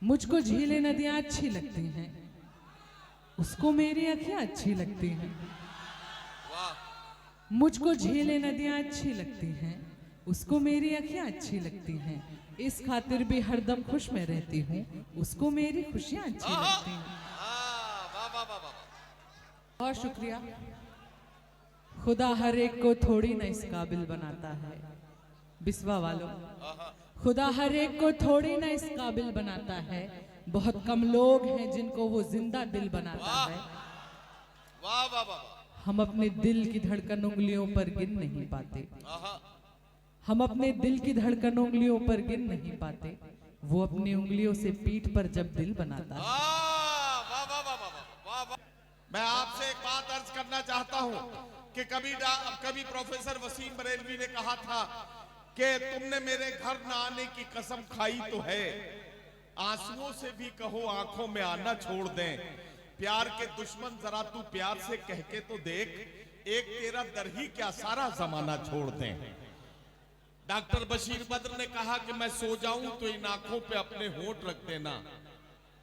मुझको झीलें नदियाँ अच्छी लगती हैं, उसको मेरी अखियाँ अच्छी लगती हैं। मुझको झीलें नदियाँ अच्छी लगती हैं, उसको मेरी अखियाँ अच्छी लगती हैं। इस खातिर भी हरदम खुश में रहती हूँ, उसको मेरी खुशियाँ अच्छी लगती हैं। बहुत शुक्रिया। खुदा हर एक को थोड़ी ना इस काबिल बनाता है, बिस्वा वालों, खुदा हर एक को थोड़ी ना इस काबिल बनाता है। बहुत कम लोग हैं जिनको वो जिंदा दिल बनाता है। वाह वाह वाह। हम अपने दिल की धड़कन उंगलियों पर गिन नहीं पाते, हम अपने दिल की धड़कन उंगलियों पर गिन नहीं पाते। वो अपनी उंगलियों से पीठ पर जब दिल बनाता है। वाह वाह वाह वाह वाह। मैं आपसे एक बात अर्ज करना चाहता हूं कि कभी प्रोफेसर वसीम बरेलवी ने कहा था कि तुमने मेरे घर न आने की कसम खाई तो है, आंसुओं से भी कहो आंखों में आना छोड़ दें। प्यार के दुश्मन जरा तू प्यार से कह के तो देख, एक तेरा दर ही क्या सारा जमाना छोड़ दें। डॉक्टर बशीर बद्र ने कहा कि मैं सो जाऊं तो इन आंखों पे अपने होंठ रख देना,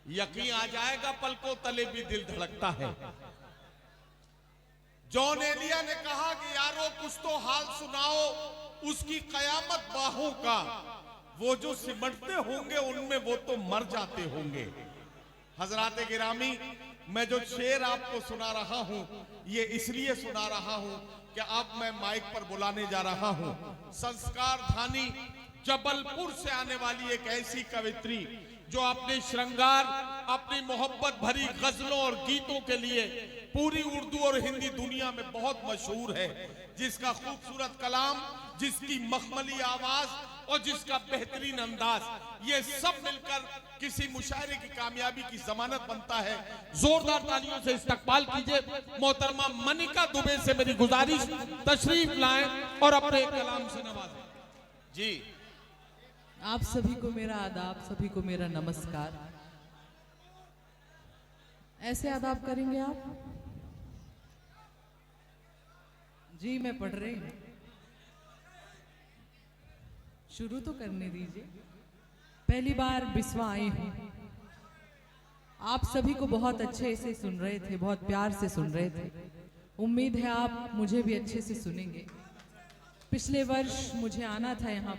यकीन आ जाएगा पलकों तले भी दिल धड़कता है। जॉन एलिया ने कहा कि यारो कुछ तो हाल सुनाओ उसकी कयामत बाहों का, वो जो सिमटते होंगे उनमें वो तो मर जाते होंगे। हजरात गिरामी, मैं जो शेर आपको सुना रहा हूं ये इसलिए सुना रहा हूं कि अब मैं माइक पर बुलाने जा रहा हूं संस्कार धानी जबलपुर से आने वाली एक ऐसी कवित्री जो अपने श्रृंगार, अपनी मोहब्बत भरी गजलों और गीतों के लिए पूरी उर्दू और हिंदी दुनिया में बहुत मशहूर है, जिसका खूबसूरत कलाम, जिसकी मखमली आवाज और जिसका बेहतरीन अंदाज, ये सब मिलकर किसी मुशायरे की कामयाबी की जमानत बनता है। जोरदार तालियों से इस्तकबाल कीजिए मोहतरमा मनिका दुबे से मेरी गुजारिश, तशरीफ लाएं और अपने कलाम से नवाजें। जी, आप सभी को मेरा आदाब, सभी को मेरा नमस्कार। ऐसे आदाब करेंगे आप? जी मैं पढ़ रही हूँ, शुरू तो करने दीजिए। पहली बार बिस्वा आई हूँ, आप सभी को बहुत अच्छे से सुन रहे थे, बहुत प्यार से सुन रहे थे। उम्मीद है आप मुझे भी अच्छे से सुनेंगे। पिछले वर्ष मुझे आना था यहाँ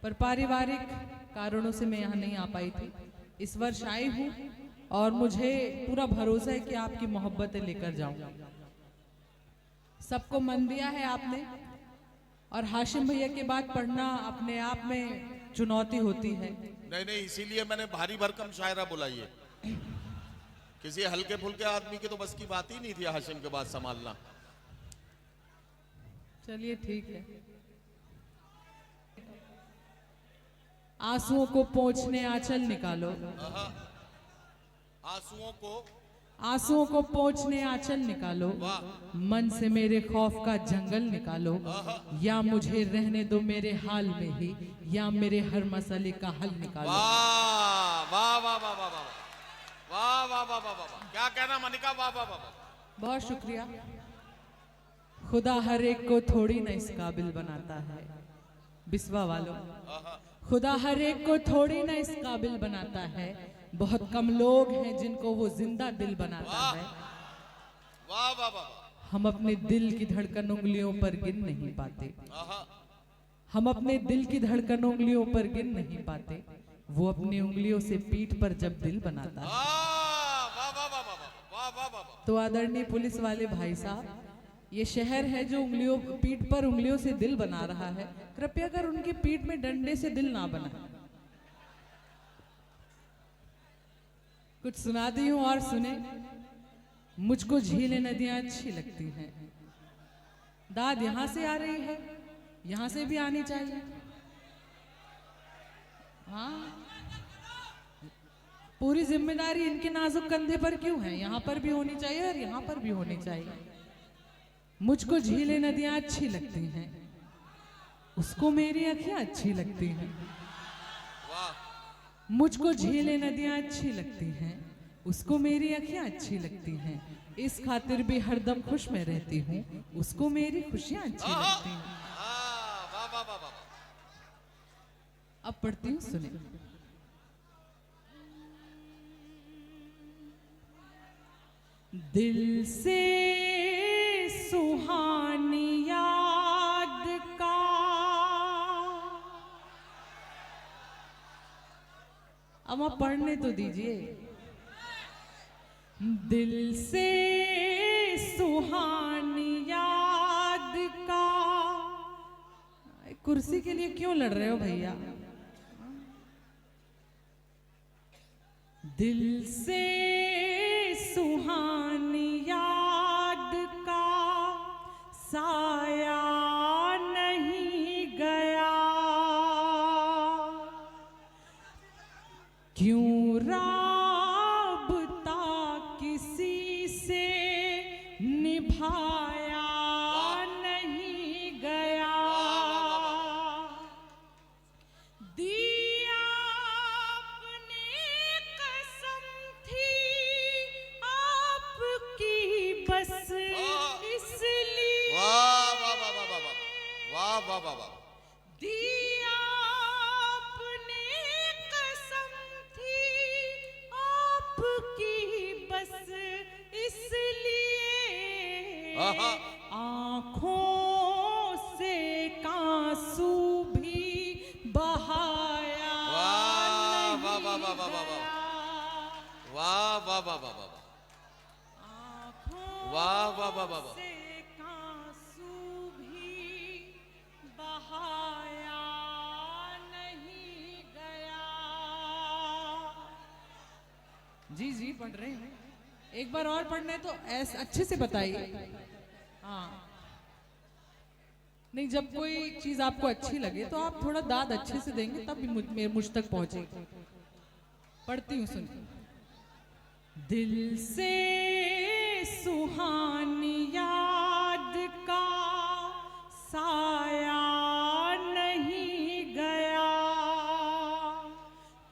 पर पारिवारिक कारणों से मैं यहाँ नहीं आ पाई थी। इस वर्ष आई हूँ और मुझे पूरा भरोसा है कि आपकी मोहब्बतें लेकर जाऊंगा। सबको मन दिया है आपने, और हाशिम भैया के बाद पढ़ना अपने आप में चुनौती होती है। नहीं, इसीलिए मैंने भारी भरकम शायरा बुलाई है। किसी हल्के फुल्के आदमी की तो बस की बात ही नहीं थी हाशिम के बाद संभालना। चलिए ठीक है। आंसुओं को पोंछने आंचल निकालो, आंसुओं को पोंछने आंचल निकालो, मन से मेरे खौफ का जंगल निकालो, या मुझे रहने दो मेरे हाल में ही, या मेरे हर मसले का हल निकालो। वाह वाह वाह वाह वाह वाह वाह वाह वाह, क्या कहना मनिका, वाह वाह वाह। बहुत शुक्रिया। खुदा हर एक को थोड़ी ना इस काबिल बनाता है, बिस्वा वालों, खुदा हर एक को थोड़ी ना इस काबिल बनाता है। बहुत कम लोग हैं जिनको वो जिंदा दिल बनाता है। वाह वाह वाह। हम अपने दिल की धड़कन उंगलियों पर गिन नहीं पाते, हम अपने दिल की धड़कन उंगलियों पर गिन नहीं पाते। वो अपनी उंगलियों से पीठ पर जब दिल बनाता है। तो आदरणीय पुलिस वाले भाई साहब, ये शहर है जो उंगलियों, पीठ पर उंगलियों से दिल बना रहा है, कृपया कर उनकी पीठ में डंडे से दिल ना बनाए। कुछ सुना दी हूं और सुने। मुझको झीलें नदियां अच्छी लगती हैं। दाद यहां से आ रही है, यहां से भी आनी चाहिए। हाँ, पूरी जिम्मेदारी इनके नाजुक कंधे पर क्यों है? यहां पर भी होनी चाहिए और यहां पर भी होनी चाहिए। मुझको झीलें नदियां अच्छी लगती हैं, उसको मेरी अखियां अच्छी लगती हैं। मुझको झीलें नदियां अच्छी लगती हैं, उसको मेरी अखियां अच्छी लगती हैं। इस खातिर भी हरदम खुश में रहती हूँ, उसको मेरी खुशियां अच्छी लगती हैं। अब पढ़ती हूँ, सुने। दिल से सुहानी याद का अब आप पढ़ने तो दीजिए। दिल से सुहानी याद का। कुर्सी के लिए क्यों लड़ रहे हो भैया? दिल से सुहानी याद का साया नहीं गया, क्यों राबता किसी से निभाया नहीं गया। दिया आपने कसम थी आपकी बस इसलिए। वाह वाह वाह वाह वाह वाह वाह वाह वाह। दिया आपने कसम थी आपकी बस इसलिए। आंखों से आंसू भी बहाया वाह वाह नहीं वाह वाह वाह वाह गया। वाह वाह वाह वाह वाह आंखों वाह वाह वाह वाह। से आंसू भी बहाया नहीं गया। जी जी पढ़ रहे हैं। एक बार और पढ़ना है तो ऐसे अच्छे से बताइए। हाँ नहीं, जब कोई चीज आपको अच्छी लगे तो आप थोड़ा दाद अच्छे से देंगे तब भी मुझ तक पहुंचेगी। पढ़ती हूँ सुन। दिल से सुहानी याद का साया नहीं गया,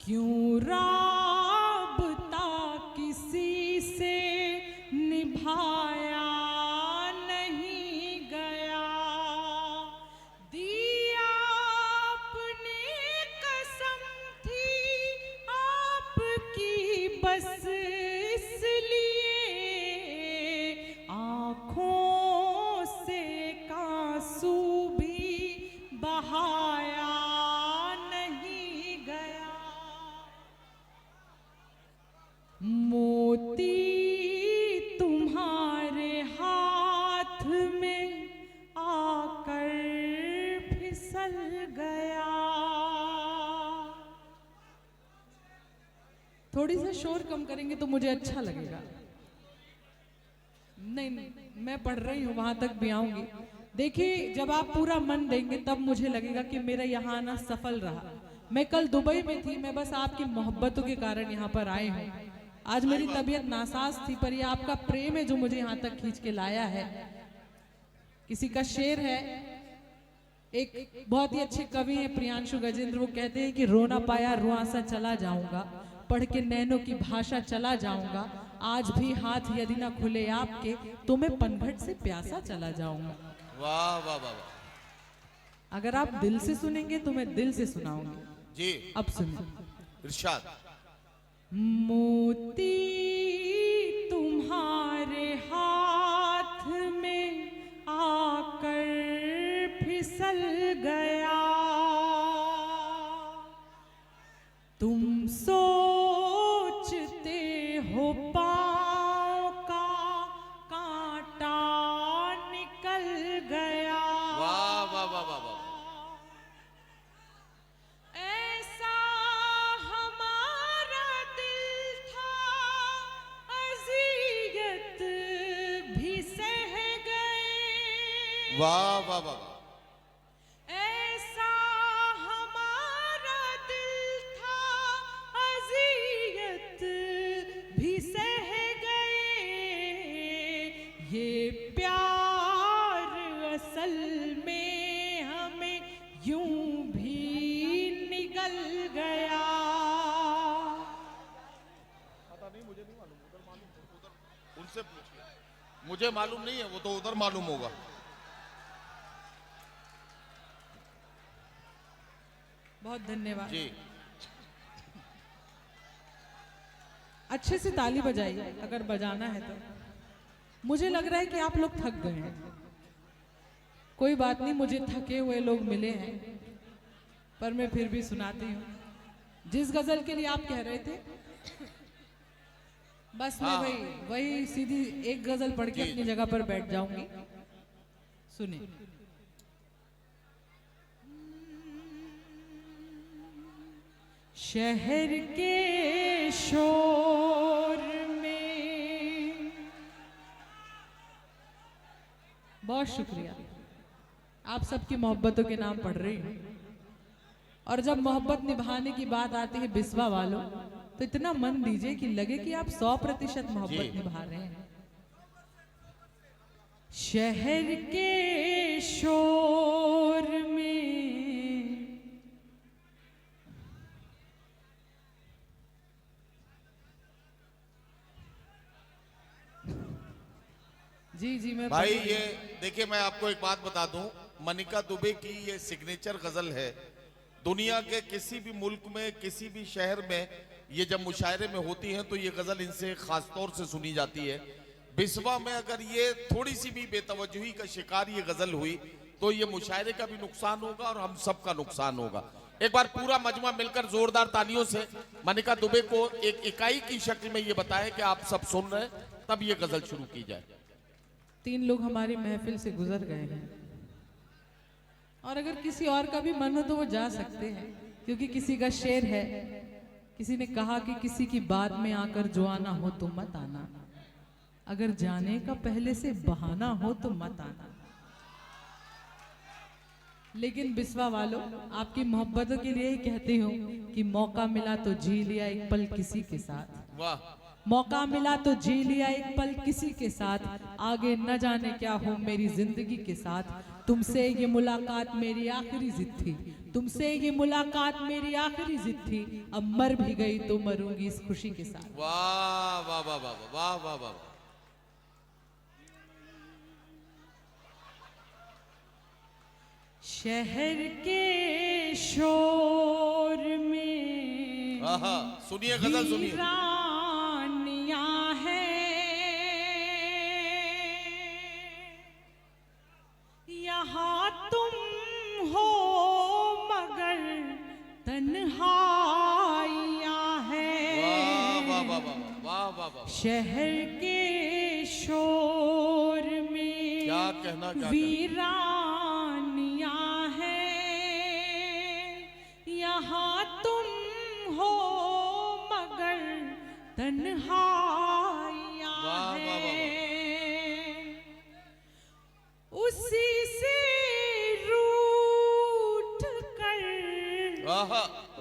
क्यों राबता किसी से निभाया नहीं गया। दिया आपने कसम थी आपकी बस इसलिए। आंखों से आंसू भी बहाया नहीं गया। मोती तुम्हारे हाथ में आकर फिसल गया। थोड़ी सा शोर कम करेंगे तो मुझे अच्छा लगेगा। नहीं नहीं, मैं पढ़ रही हूँ, वहां तक भी आऊंगी। देखिए जब आप पूरा मन देंगे तब मुझे लगेगा कि मेरा यहाँ आना सफल रहा। मैं कल दुबई में थी, मैं बस आपकी मोहब्बतों के कारण यहाँ पर आई हूँ। आज मेरी तबीयत नासाज थी पर ये आपका प्रेम है जो मुझे यहाँ तक खींच के लाया है। किसी का शेर है, एक बहुत ही अच्छे कवि हैं प्रियांशु गजेंद्र, वो कहते हैं कि रोना पाया रुआ सा चला जाऊंगा, पढ़ के नैनों की भाषा चला जाऊंगा, आज भी हाथ यदि ना खुले आपके तो मैं पनघट से प्यासा चला जाऊंगा। वाह वाह वाह वाह। अगर आप दिल से सुनेंगे तो मैं दिल से सुनाऊंगी। जी अब सुनिए। इरशाद। मोती तुम्हारे हाथ में आकर फिसल गया, तुम सोचते हो पाँव का कांटा निकल गया। वाह वाह वाह वाह वाह। ऐसा हमारा दिल था अज़ियत भी सह गए। वाह वाह वाह वाह। ऐसा हमारा दिल था अज़ियत भी सह गए। ये प्यार असल में हमें यूं भी निगल गया। उनसे पूछिए, मुझे मालूम नहीं है, वो तो उधर मालूम होगा। बहुत धन्यवाद। जी अच्छे से ताली बजाइए अगर बजाना है तो। मुझे लग रहा है कि आप लोग थक गए हैं। कोई बात नहीं, मुझे थके हुए लोग मिले हैं, पर मैं फिर भी सुनाती हूँ जिस गजल के लिए आप कह रहे थे। बस मैं वही सीधी एक गजल पढ़ के अपनी जगह पर बैठ जाऊंगी। सुनिए। शहर के शोर में, बहुत शुक्रिया, आप सबकी मोहब्बतों के नाम पढ़ रही हूँ। और जब मोहब्बत निभाने की बात आती है बिस्वा वालों, तो इतना मन दीजिए कि लगे कि आप 100% मोहब्बत निभा रहे हैं। शहर के शोर में जी मैं भाई ये देखिए, मैं आपको एक बात बता दूं, मनिका दुबे की ये सिग्नेचर गजल है। दुनिया के किसी भी मुल्क में, किसी भी शहर में ये जब मुशायरे में होती हैं तो ये गजल इनसे खास तौर से सुनी जाती है। बिस्वा में अगर ये थोड़ी सी भी बेतवज्जुही का शिकार ये गजल हुई तो ये मुशायरे का भी नुकसान होगा और हम सब का नुकसान होगा। एक बार पूरा मजमा मिलकर जोरदार तालियों से मनिका दुबे को एक इकाई की शक्ल में ये बताए कि आप सब सुन रहे हैं, तब ये गजल शुरू की जाए। 3 लोग हमारी महफिल से गुजर गए हैं, और अगर किसी और का भी मन हो तो वो जा सकते हैं, क्योंकि किसी का शेर है, किसी ने कहा कि किसी की बात में आकर जो आना हो तो मत आना, अगर जाने का पहले से बहाना हो तो मत आना। लेकिन बिस्वा वालों, आपकी मोहब्बतों के लिए ही कहती हूँ कि मौका मिला तो जी लिया एक पल किसी के साथ। वाह। मौका मिला तो जी लिया एक पल किसी के साथ, आगे न जाने क्या हो मेरी जिंदगी के साथ। तुमसे ये मुलाकात मेरी आखिरी जिद थी, तुमसे ये मुलाकात मेरी आखिरी जिद थी, अब मर भी गई तो मरूंगी इस खुशी के साथ। वाह वाह वाह वाह वाह वाह वाह। शहर के शोर में सुनिए गजल, सुनिए। वीरानियां हैं, यहाँ तुम हो मगर तन्हाइयां हैं। वाह वाह वाह वाह वाह वाह। शहर के शोर में क्या कहना, क्या वीरानियां हैं, यहाँ तुम हो मगर तन्हाइयां हैं। उसी से रूठ कर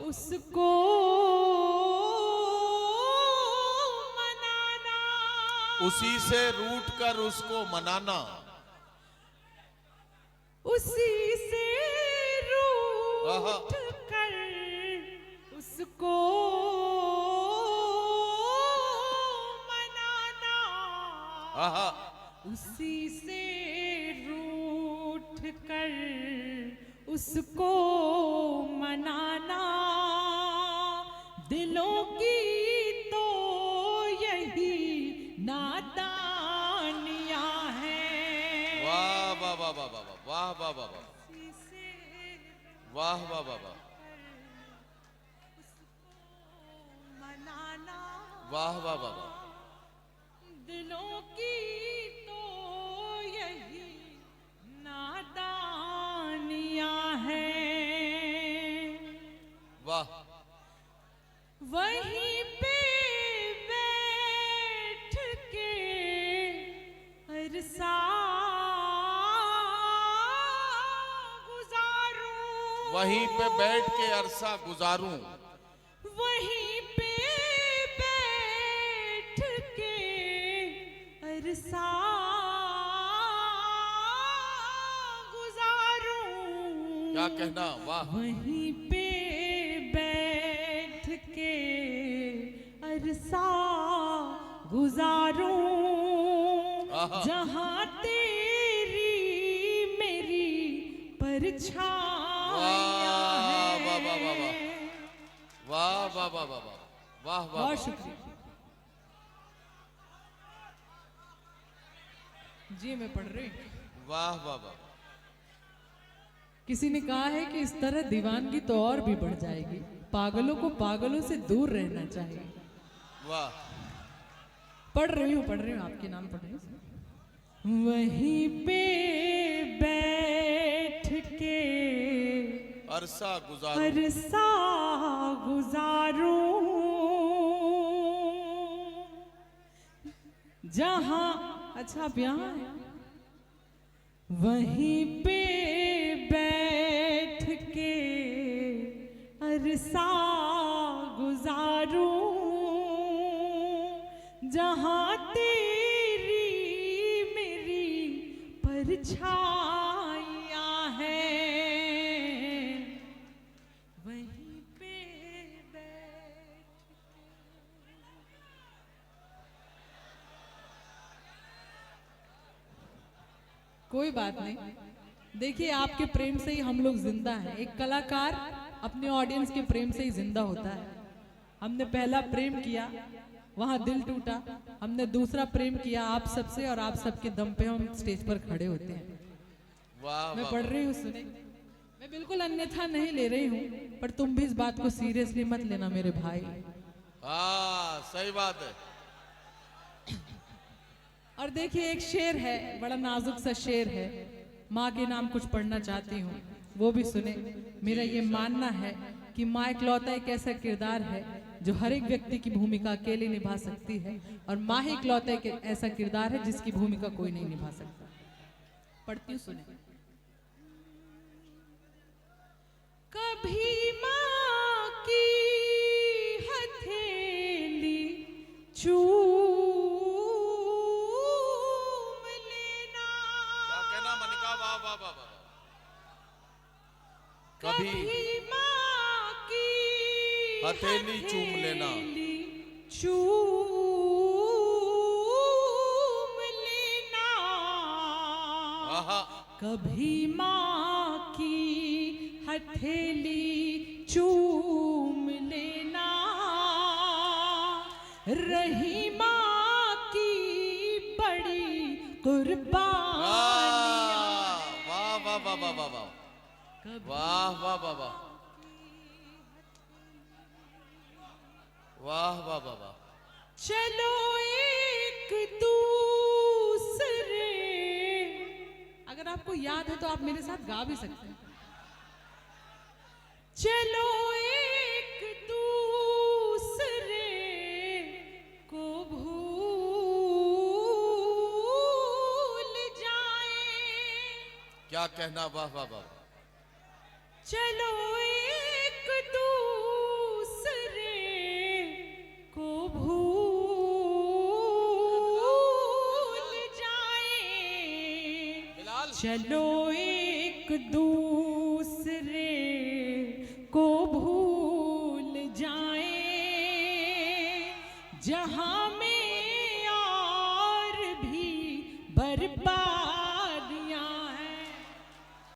उसको मनाना, उसी से रूठ कर उसको मनाना, उसी से रूठ कर उसको मनाना, उसी से रूठ कर उसको मनाना। दिलों की तो यही नादानियां हैं। वाह वाह वाह वाह वाह वाह वाह वाह वाह वाह वाह वाह मनाना, वाह वाह वाह वाह। दिलों की तो यही नादानियां हैं। वाह। वहीं पे बैठ के अरसा गुजारूं, वहीं पे बैठ के अरसा गुजारूं, वहीं पे बैठ के अरसा गुजारूं। क्या कहना, वाह। वहीं पे बैठ के अरसा गुजारूं, जहां तेरी मेरी परछाइयां हैं। वाह वाह वाह वाह वाह वाह वाह वाह वाह वाह वाह। बहुत शुक्रिया। जी मैं पढ़ रही हूँ। वाह वाह वाह। किसी ने कहा है कि इस तरह दीवानगी तो और भी बढ़ जाएगी, पागलों को पागलों से दूर रहना चाहिए। वाह। पढ़ रही हूँ आपके नाम पढ़ रही हूँ। वहीं पे बैठ के अरसा गुजारूं, अरसा गुजारूं, जहां, अच्छा आप यहाँ हैं, वहीं पे बैठ के अरसा गुजारूं, जहां तेरी मेरी परछाइयां हैं, वहीं पे बैठ कोई बात नहीं। देखिए आपके प्रेम से ही हम लोग जिंदा हैं। एक कलाकार अपने ऑडियंस के प्रेम से ही जिंदा होता है। हमने पहला प्रेम किया, वहां दिल टूटा, हमने दूसरा प्रेम किया आप सबसे, और आप सबके दम पे हम स्टेज पर खड़े होते हैं। वाह मैं वाह। पढ़ रही हूँ, सुने। मैं बिल्कुल अन्यथा नहीं ले रही हूँ, पर तुम भी इस बात को सीरियसली मत लेना मेरे भाई। हाँ सही बात है। और देखिए एक शेर है, बड़ा नाजुक सा शेर है, माँ के नाम कुछ पढ़ना चाहती हूँ, वो भी सुने। मेरा ये मानना है कि माँ इकलौता एक ऐसा किरदार है जो हर एक व्यक्ति की भूमिका अकेले निभा सकती है, और माँ ही इकलौता एक ऐसा किरदार है जिसकी भूमिका कोई नहीं निभा सकता। पढ़ती हूँ, सुने। कभी माँ की हथेली चूम लेना, क्या कहना मनिका, वाह वाह वाह वाह। कभी माँ की हथेली चूम लेना, चूम लेना, आहा। कभी माँ की हथेली चूम लेना, रही माँ की बड़ी कुर्बानियां, वाह वाह वाह वाह वाह वाह। वाह वाह वाह वाह। वाह वाह वाह वाह। चलो एक दूसरे, अगर आपको याद है तो आप मेरे साथ गा भी सकते हैं। चलो एक दूसरे को भूल जाएं, क्या कहना, वाह वाह वाह। चलो एक दूसरे को भूल जाएं, बिलाल। चलो एक दूसरे को भूल जाएं, जहां में